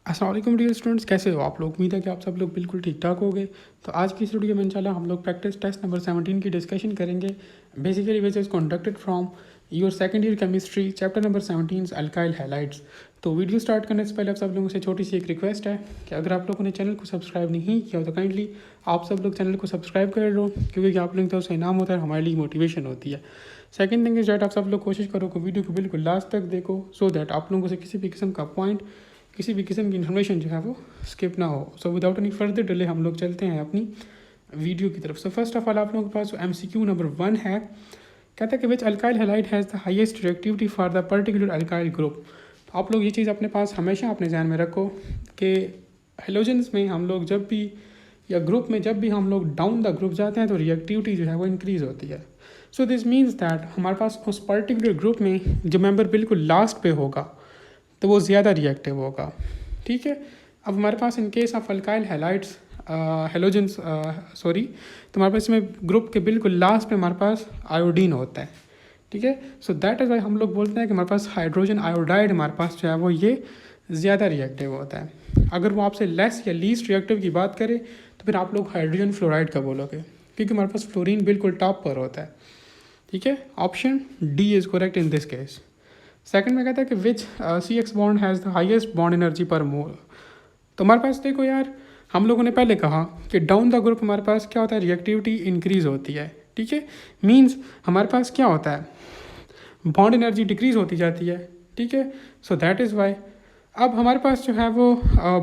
अस्सलाम वालेकुम dear students, कैसे हो आप लोग। उम्मीद है कि आप सब लोग बिल्कुल ठीक ठाक होंगे। तो आज की इस वीडियो में इंशाल्लाह हम लोग प्रैक्टिस टेस्ट नंबर 17 की डिस्कशन करेंगे, basically which is conducted from your second year chemistry chapter number 17 alkyl halides. तो वीडियो स्टार्ट करने से पहले आप सब लोगों से छोटी सी एक रिक्वेस्ट है कि अगर आप लोगों ने चैनल को सब्सक्राइब नहीं किया तो काइंडली आप सब लोग चैनल को सब्सक्राइब कर लो, क्योंकि आप लोगों का इनाम होता है, हमारे लिए मोटिवेशन होती है। सेकंड थिंग इज डैट आप सब लोग कोशिश करो कि वीडियो को बिल्कुल लास्ट तक देखो, सो दैट आप लोगों से किसी भी किस्म का पॉइंट, किसी भी किस्म की इन्फॉर्मेशन जो है वो स्किप ना हो। So without any further delay हम लोग चलते हैं अपनी वीडियो की तरफ। सो फर्स्ट ऑफ ऑल आप लोगों के पास MCQ नंबर 1 है, कहता है कि which alkyl halide has the highest reactivity for the particular alkyl group. तो आप लोग ये चीज़ अपने पास हमेशा अपने ध्यान में रखो कि हेलोजेंस में हम लोग जब भी या ग्रुप में जब भी हम लोग डाउन द ग्रुप जाते हैं तो रिएक्टिविटी जो है वो इंक्रीज़ होती है। सो दिस मीन्स दैट हमारे पास उस पर्टिकुलर ग्रुप में जो मेंबर बिल्कुल लास्ट पे होगा तो वो ज़्यादा रिएक्टिव होगा। ठीक है, अब हमारे पास in case of alkyl halides halogens sorry, तो हमारे पास इसमें ग्रुप के बिल्कुल लास्ट पे हमारे पास आयोडीन होता है। ठीक है, सो दैट इज़ वाई हम लोग बोलते हैं कि हमारे पास हाइड्रोजन आयोडाइड हमारे पास जो है वो ये ज़्यादा रिएक्टिव होता है। अगर वो आपसे लेस या लीस्ट रिएक्टिव की बात करे तो फिर आप लोग हाइड्रोजन फ्लोराइड का बोलोगे, क्योंकि हमारे पास फ्लोरीन बिल्कुल टॉप पर होता है। ठीक है, option D is correct in this case. Second में कहता है कि विच CX bond has the highest bond energy पर मोल। तो हमारे पास देखो यार, हम लोगों ने पहले कहा कि डाउन द ग्रुप हमारे पास क्या होता है, रिएक्टिविटी इंक्रीज़ होती है। ठीक है, मीन्स हमारे पास क्या होता है, बॉन्ड एनर्जी डिक्रीज़ होती जाती है। ठीक है, सो दैट इज़ वाई अब हमारे पास जो है वो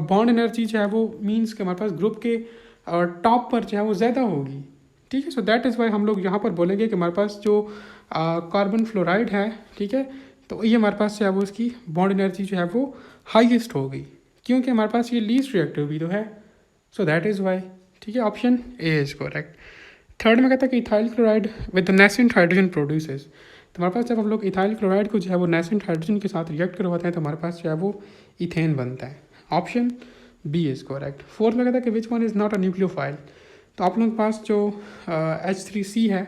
बॉन्ड एनर्जी जो है वो मीन्स कि हमारे पास ग्रुप के टॉप पर जो है वो ज़्यादा होगी। ठीक है, सो दैट इज़ वाई हम लोग यहाँ पर बोलेंगे कि हमारे पास जो कार्बन फ्लोराइड है, ठीक है, तो ये हमारे पास जो है वो इसकी बॉन्ड एनर्जी जो है वो हाईएस्ट होगी, क्योंकि हमारे पास ये लीस्ट रिएक्टिव भी तो है। सो दैट इज़ वाई। ठीक है, option A is correct. Third में कहता है कि ethyl chloride with nascent hydrogen produces. तो हमारे पास जब हम लोग इथाइल क्लोराइड को जो है वो नेसेंट हाइड्रोजन के साथ रिएक्ट करवाते हैं तो हमारे पास जो है वो इथेन बनता है। Option B is correct. Fourth में कहता है कि which one is not a nucleophile. तो आप लोगों के पास जो H3C है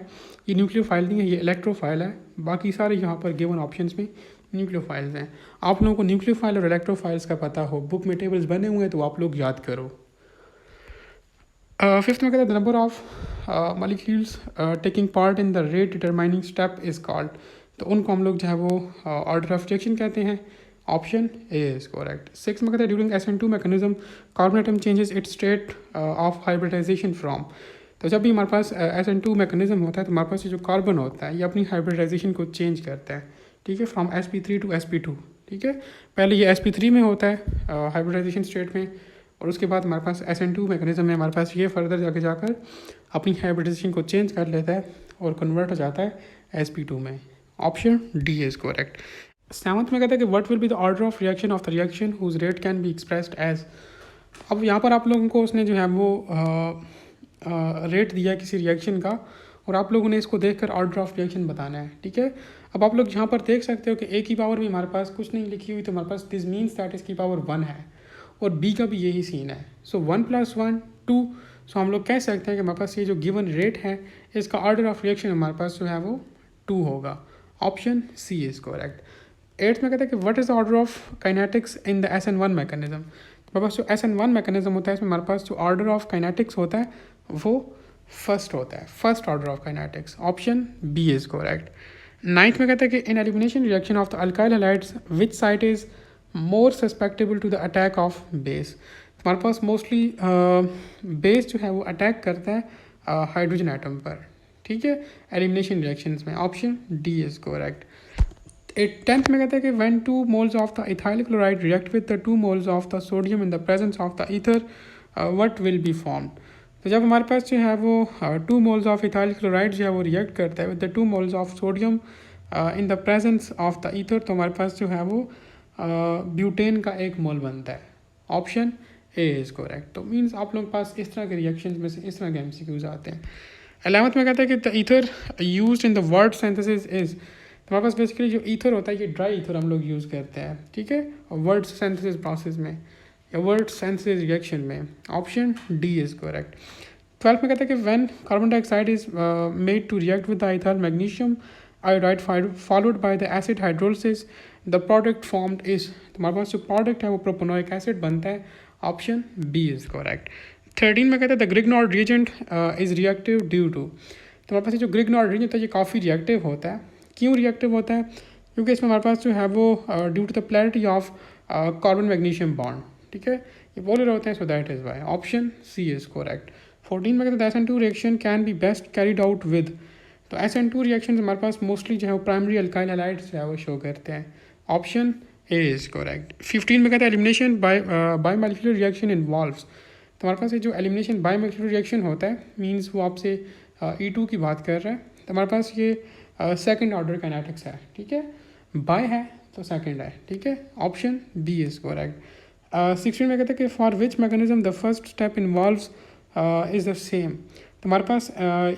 ये न्यूक्लियोफाइल नहीं है, ये इलेक्ट्रोफाइल है। बाकी सारे यहाँ पर गिवन ऑप्शंस में न्यूक्लियोफाइल्स हैं। आप लोगों को न्यूक्लियोफाइल और इलेक्ट्रोफाइल्स का पता हो, बुक में टेबल्स बने हुए हैं तो आप लोग याद करो। फिफ्थ में कहता है the number of molecules taking part in the rate determining step is called. तो उनको हम लोग जो है वो ऑर्डर ऑफ रिएक्शन कहते हैं। Option A is correct. Six में कहता है during SN2 mechanism carbon atom changes its state of hybridization from. तो जब भी हमारे पास SN2 मैकेनिज्म होता है तो हमारे पास ये जो कार्बन होता है ये अपनी हाइब्रिडाइजेशन को चेंज करता है। ठीक है, फ्रॉम sp3 टू sp2। ठीक है, पहले ये sp3 में होता है हाइब्रिडाइजेशन स्टेट में, और उसके बाद हमारे पास SN2 मैकेनिज्म में हमारे पास ये फर्दर जाके जाकर अपनी हाइब्रिडाइजेशन को चेंज कर लेता है और कन्वर्ट हो जाता है sp2 में। Option D is correct. Seventh में कहता है कि what will be the order of reaction of the reaction whose rate can be expressed as. अब यहाँ पर आप लोगों को उसने जो है वो रेट दिया है किसी रिएक्शन का, और आप लोगों ने इसको देखकर ऑर्डर ऑफ रिएक्शन बताना है। ठीक है, अब आप लोग यहाँ पर देख सकते हो कि ए की पावर में हमारे पास कुछ नहीं लिखी हुई, तो हमारे पास दिस मीन्स दैट इसकी पावर 1 है, और बी का भी यही सीन है। सो 1 + 1 2। सो हम लोग कह सकते हैं कि हमारे पास ये जो गिवन रेट है इसका ऑर्डर ऑफ रिएक्शन हमारे पास जो है वो 2 होगा। Option C is correct. Eighth में कहते हैं कि what is the order of kinetics in the SN1 mechanism. हमारे पास जो SN1 मैकेनिज्म होता है इसमें हमारे पास जो ऑर्डर ऑफ काइनेटिक्स होता है वो फर्स्ट होता है, first order of kinetics. Option B is correct. Ninth में कहते हैं कि in elimination reaction of the alkyl halides which site is more susceptible to the attack of base. हमारे पास मोस्टली बेस जो है वो अटैक करता है हाइड्रोजन एटम पर। ठीक है, एलिमिनेशन रिएक्शंस में। Option D is correct. Tenth में कहते हैं कि when 2 moles of the ethyl chloride react with the 2 moles of the sodium in the presence of the ether what will B form. तो जब हमारे पास जो है वो 2 moles ऑफ इथाइल क्लोराइड जो है वो रिएक्ट करता है with the 2 moles of sodium in the presence of the ether, तो हमारे पास जो है वो ब्यूटेन का 1 मोल बनता है। Option A is correct. तो मीन्स आप लोगों के पास इस तरह के रिएक्शन में से इस तरह के MCQs आते हैं। 11th में कहता है कि the ether used in the word synthesis is. तो हमारे पास बेसिकली जो ईथर होता है ये ड्राई ईथर हम लोग यूज़ करते हैं। ठीक है, और वर्ड सिंथेसिस प्रोसेस में या वर्ड सिंथेसिस रिएक्शन में। Option D is correct. 12th में कहता है कि when carbon dioxide is made to react with the ethyl magnesium iodide followed by the acid hydrolysis the product formed is. तो हमारे पास जो प्रोडक्ट है वो प्रोपेनोइक एसिड बनता है। Option B is correct. 13 में कहते हैं the Grignard reagent is reactive due to. तो हमारे पास जो ग्रिग्नॉर्ड रिएजेंट है ये काफ़ी रिएक्टिव होता है। क्यों रिएक्टिव होता है? क्योंकि इसमें हमारे पास जो है वो due to the polarity of carbon magnesium bond, ठीक है, ये पोलर होते हैं, so that is why. Option C is correct. 14 में कहते हैं SN2 reaction can be best carried out with. तो SN2 रिएक्शन हमारे पास मोस्टली जो है वो प्राइमरी अल्काइल हैलाइड्स जो है वो शो करते हैं। Option A is correct. 15 में कहते हैं elimination by molecular reaction involves. तो हमारे पास ये जो एलिमिनेशन बाय मॉलिक्यूलर रिएक्शन होता है मींस वो आपसे E2 की बात कर रहा है। तो हमारे पास ये सेकंड ऑर्डर काइनेटिक्स है, ठीक है, बाय है तो सेकंड है, ठीक है। Option B is correct. 16 में कहते हैं कि for which mechanism the first step involves is the same. तो हमारे पास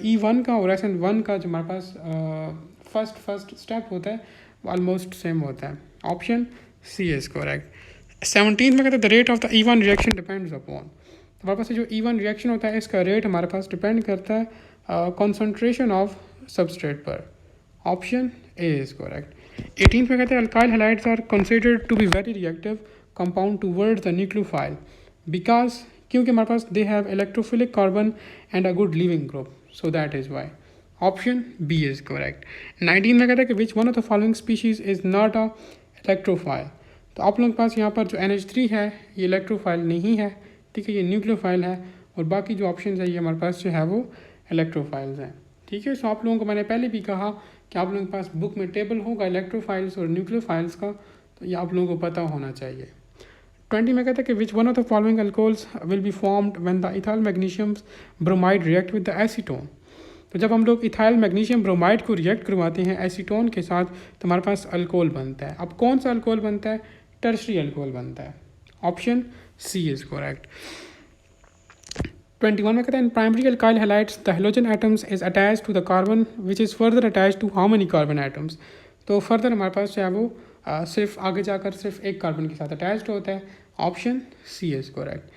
E1 का और SN1 का जो हमारे पास फर्स्ट स्टेप होता है वो ऑलमोस्ट सेम होता है। Option C is correct. 17 में कहते हैं the rate of the E1 reaction depends upon. तो हमारे पास जो E1 रिएक्शन होता है इसका रेट हमारे पास डिपेंड करता है कॉन्सेंट्रेशन ऑफ सबस्ट्रेट पर। Option A is correct. 18 में कहते हैं alkyl halides are considered to be very reactive compound towards the nucleophile because, क्योंकि हमारे पास they have electrophilic carbon and a good leaving group, so that is why. Option B is correct. 19 में कहता है कि which one of the following species is not a electrophile. तो आप लोगों के पास यहाँ पर जो NH3 है ये इलेक्ट्रोफाइल नहीं है, ठीक है, ये न्यूक्लियोफाइल है, और बाकी जो ऑप्शन है ये हमारे पास जो है वो इलेक्ट्रोफाइल्स हैं, ठीक है। सो आप लोगों को मैंने पहले भी कहा कि आप लोगों के पास बुक में टेबल होगा इलेक्ट्रोफाइल्स और न्यूक्लियोफाइल्स का, तो ये आप लोगों को पता होना चाहिए। 20 में कहता है कि which one of the following alcohols will be formed when the ethyl magnesium bromide react with the acetone. तो जब हम लोग इथाइल मैग्नीशियम ब्रोमाइड को रिएक्ट करवाते हैं एसीटोन के साथ तो हमारे पास अल्कोहल बनता है। अब कौन सा अल्कोहल बनता है? टर्शरी अल्कोहल बनता है। Option C is correct. 21 में कहता है in primary alkyl halides the halogen atoms is attach to the carbon which is further attach to how many carbon atoms. तो फर्दर हमारे पास जो है वो सिर्फ आगे जाकर सिर्फ एक कार्बन के साथ अटैच्ड होता है। Option C is correct.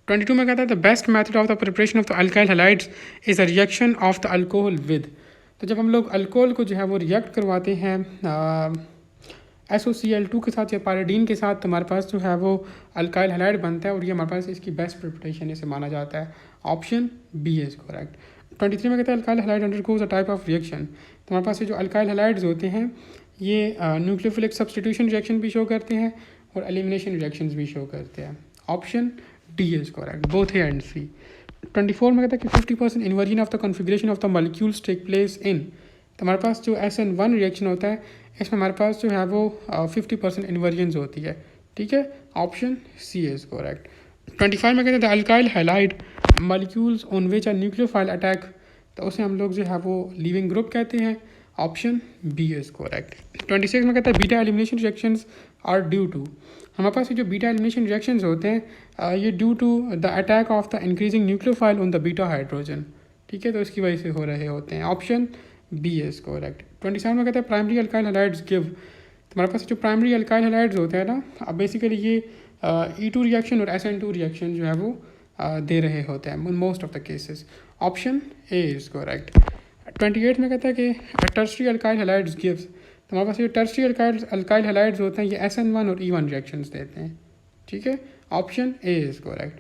22 में कहता है the best method of the preparation of the alkyl halides is a reaction of the alcohol with. तो जब हम लोग अल्कोहल को जो है वो रिएक्ट करवाते हैं SOCl2 के साथ या पायरिडीन के साथ, तो हमारे पास जो है वो अल्काइल हैलाइड बनता है और ये हमारे पास इसकी बेस्ट प्रिपरेशन इसे माना जाता है। Option B is correct. 23 में कहता है alkyl halide undergoes a type of reaction. तो हमारे पास ये जो अल्काइल हैलाइड्स होते हैं ये न्यूक्लियोफिलिक सब्स्टिट्यूशन रिएक्शन भी शो करते हैं और एलिमिनेशन रिएक्शंस भी शो करते हैं। Option D is correct, both A and C. 24 में कहता है कि 50% inversion of the configuration of the molecules take place in. तो हमारे पास जो SN1 रिएक्शन होता है इसमें हमारे पास जो है वो 50% इन्वर्जन्स होती है, ठीक है। Option C is correct. 25 में कहते हैं the alkyl halide molecules on which a nucleophile attack, तो उसे हम लोग जो है वो लीविंग ग्रुप कहते हैं। Option B is correct. 26 में कहता है beta elimination reactions are due to. हमारे पास ये जो बीटा एलिमिनेशन रिएक्शंस होते हैं ये due to the attack of the increasing nucleophile on the beta hydrogen, ठीक है, तो इसकी वजह से हो रहे होते हैं। Option B is correct. 27 में कहता है प्राइमरी अल्काइल हैलाइड्स गिव। तो हमारे पास जो प्राइमरी अल्काइल हैलाइड्स होते हैं ना, अब बेसिकली ये E2 रिएक्शन और SN2 रिएक्शन जो है वो दे रहे होते हैं in most of the cases. Option A is correct. 28 में कहता है कि टर्शरी अल्काइल हैलाइड्स गिव्स। तो हमारे पास ये टर्शरी अल्काइल हैलाइड्स होते हैं ये SN1 और E1 रिएक्शंस देते हैं, ठीक है। Option A is correct.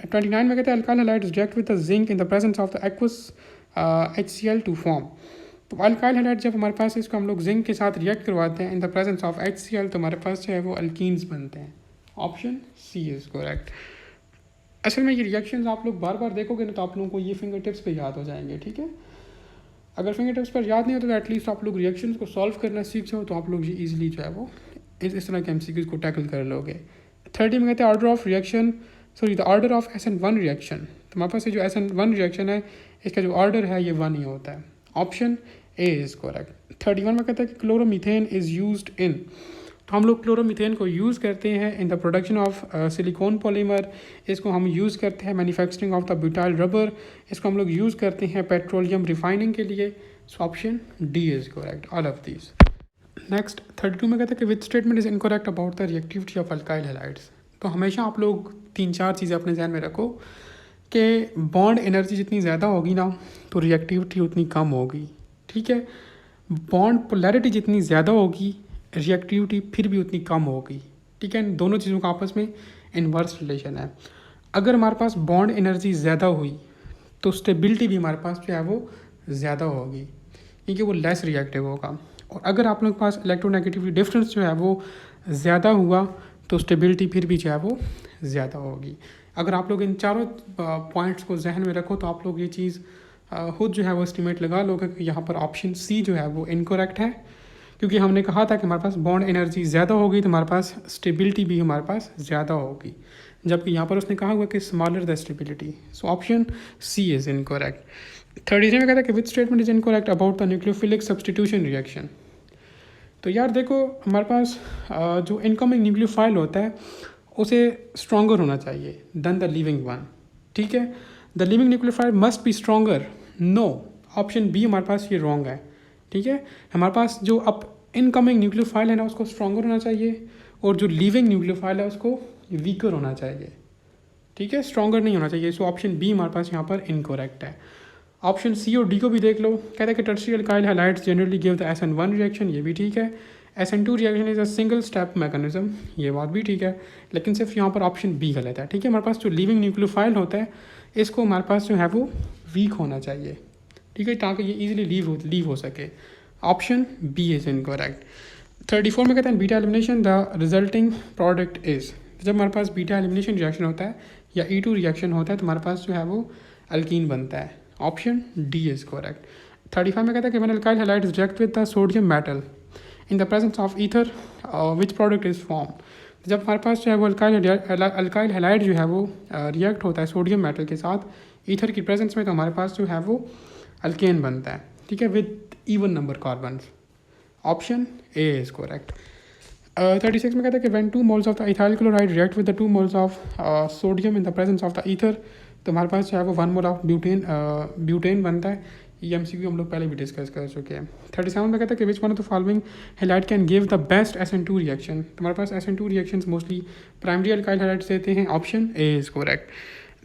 29 में कहता है alkyl halides react with the zinc in the presence of the aqueous HCl to form. तो अल्काइल हैलाइड जब हमारे पास इसको हम लोग जिंक के साथ रिएक्ट करवाते हैं इन द प्रेजेंस ऑफ HCl तो हमारे पास जो है वो अल्कीन्स बनते हैं। Option C is correct. असल में ये रिएक्शंस आप लोग बार बार देखोगे ना तो आप लोगों को ये फिंगर टिप्स पे याद हो जाएंगे, ठीक है। अगर फिंगर टिप्स पर याद नहीं होता तो एटलीस्ट आप लोग रिएक्शंस को सॉल्व करना सीख जाओ तो आप लोग ये ईजिली जो है वो इस तरह के MCQs को टैकल कर लोगे। 30 में कहते हैं order of reaction the order of SN1 reaction. तो हमारे पास ये जो SN1 रिएक्शन है इसका जो ऑर्डर है ये 1 ही होता है। Option A is correct. 31 में कहता है कि क्लोरोमीथेन इज़ यूज्ड इन। तो हम लोग क्लोरोमीथेन को यूज़ करते हैं in the production of silicon polymer. इसको हम यूज़ करते हैं manufacturing of the butyl rubber. इसको हम लोग यूज़ करते हैं पेट्रोलियम रिफाइनिंग के लिए। So option D is correct, all of these. Next 32 में कहता है कि which statement is incorrect about the reactivity of alkyl halides. तो हमेशा आप लोग 3-4 चीज़ें अपने ध्यान में रखो कि बॉन्ड एनर्जी जितनी ज़्यादा होगी ना तो रिएक्टिविटी उतनी कम होगी, ठीक है। बॉन्ड पोलैरिटी जितनी ज़्यादा होगी रिएक्टिविटी फिर भी उतनी कम होगी, ठीक है, दोनों चीज़ों का आपस में इन्वर्स रिलेशन है। अगर हमारे पास बॉन्ड एनर्जी ज़्यादा हुई तो स्टेबिलिटी भी हमारे पास जो है वो ज़्यादा होगी, क्योंकि वो लेस रिएक्टिव होगा। और अगर आप लोग के पास इलेक्ट्रोनेगेटिविटी डिफरेंस जो है वो ज़्यादा हुआ तो स्टेबिलिटी फिर भी जो है वो ज़्यादा होगी। अगर आप लोग इन चारों पॉइंट्स को जहन में रखो तो आप लोग ये चीज़ खुद जो है वो एस्टिमेट लगा लोगे कि यहाँ पर ऑप्शन सी जो है वो इनकरेक्ट है, क्योंकि हमने कहा था कि हमारे पास बॉन्ड एनर्जी ज़्यादा होगी तो हमारे पास स्टेबिलिटी भी हमारे पास ज़्यादा होगी, जबकि यहाँ पर उसने कहा हुआ कि smaller the stability. So option C is incorrect. 33 में कहता है कि which statement is incorrect about the nucleophilic substitution reaction. तो यार देखो, हमारे पास जो इनकमिंग न्यूक्लियोफाइल होता है उसे स्ट्रॉन्गर होना चाहिए देन द लिविंग वन, ठीक है। The leaving nucleophile must be stronger, no, option B हमारे पास ये रॉन्ग है, ठीक है। हमारे पास जो अब इनकमिंग न्यूक्लियोफाइल है ना उसको स्ट्रॉन्गर होना चाहिए, और जो लिविंग न्यूक्लियोफाइल है उसको वीकर होना चाहिए, ठीक है, स्ट्रॉन्गर नहीं होना चाहिए। सो ऑप्शन बी हमारे पास यहाँ पर इनकरेक्ट है। ऑप्शन सी और डी को भी देख लो, कहता है कि tertiary alkyl halides generally give the SN1 reaction, ये भी ठीक है। SN2 reaction is a single step mechanism, ये बात भी ठीक है, लेकिन सिर्फ यहाँ पर ऑप्शन बी गलत है, ठीक है। हमारे पास जो लिविंग न्यूक्लियोफाइल होता है इसको हमारे पास जो है वो वीक होना चाहिए, ठीक है, ताकि ये ईजिली लीव हो सके। Option B is incorrect. 34 में कहते हैं beta elimination the resulting product is, जब हमारे पास बीटा एलिमिनेशन रिएक्शन होता है या E2 रिएक्शन होता है तो हमारे पास जो है वो अल्कीन बनता है। Option D is correct. 35 में कहता है कि when alkyl halides react with the sodium metal in the presence of ether which product is form, जब हमारे पास जो है वो अल्काइल हैलाइड जो है वो रिएक्ट होता है सोडियम मेटल के साथ ईथर की प्रेजेंस में, तो हमारे पास जो है वो अल्केन बनता है, ठीक है, with even number carbons. Option A is correct. 36 में कहता है कि when 2 moles of the ethyl chloride react with the 2 moles of sodium in the presence of the ether, तो हमारे पास जो है वो 1 मोल ऑफ ब्यूटेन बनता है। ये MCQ हम लोग पहले भी डिस्कस कर चुके हैं। 37 में कहता है कि which one of the following halide can give the best SN2 reaction, तो हमारे पास SN2 reactions mostly primary alkyl halides देते हैं। Option A is correct.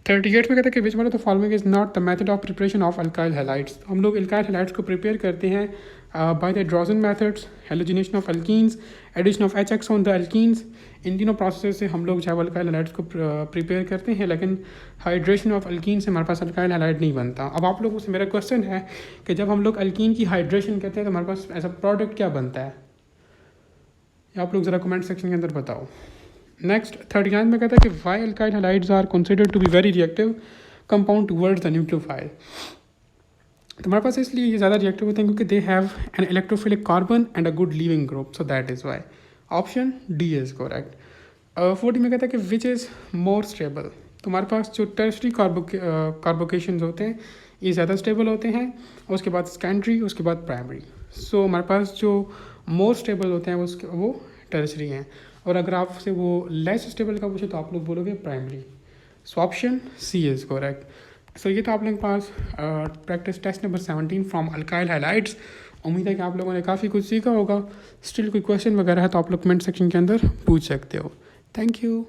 38 में कहता है कि which one of the following is not the method of preparation of alkyl halides, हम लोग अल्काइल हैलाइड्स को प्रिपेयर करते हैं बाय द ड्रॉजन methods, halogenation of alkenes, addition of HX on the alkenes, इन तीनों प्रोसेस से हम लोग जो है अल्काइल हैलाइड्स को प्रिपेयर करते हैं, लेकिन हाइड्रेशन ऑफ अल्कीन से हमारे पास अल्काइल हैलाइड नहीं बनता। अब आप लोगों से मेरा क्वेश्चन है कि जब हम लोग अल्कीन की हाइड्रेशन करते हैं तो हमारे पास ऐसा प्रोडक्ट क्या बनता है, आप लोग ज़रा कमेंट सेक्शन के अंदर बताओ। नेक्स्ट 39 में कहता है कि why alkyl halides are considered to be very reactive compound towards the nucleophile, तो हमारे पास इसलिए ये ज़्यादा रिएक्टिव होते हैं क्योंकि they have an electrophilic carbon and a good leaving group, so that is why. Option D is correct. 40 में कहता है कि विच इज़ मोर स्टेबल, तो हमारे पास जो टर्शरी कार्बोकेशन होते हैं ये ज़्यादा स्टेबल होते हैं, और उसके बाद सेकेंडरी, उसके बाद प्राइमरी। सो हमारे पास जो मोर स्टेबल होते हैं वो टर्शरी हैं, और अगर आपसे वो लेस स्टेबल का पूछे तो आप लोग बोलोगे primary. So option C is correct. So ये तो आप लोगों के पास practice test number 17 from alkyl halides. उम्मीद है कि आप लोगों ने काफ़ी कुछ सीखा होगा। स्टिल कोई क्वेश्चन वगैरह है तो आप लोग कमेंट सेक्शन के अंदर पूछ सकते हो। Thank you.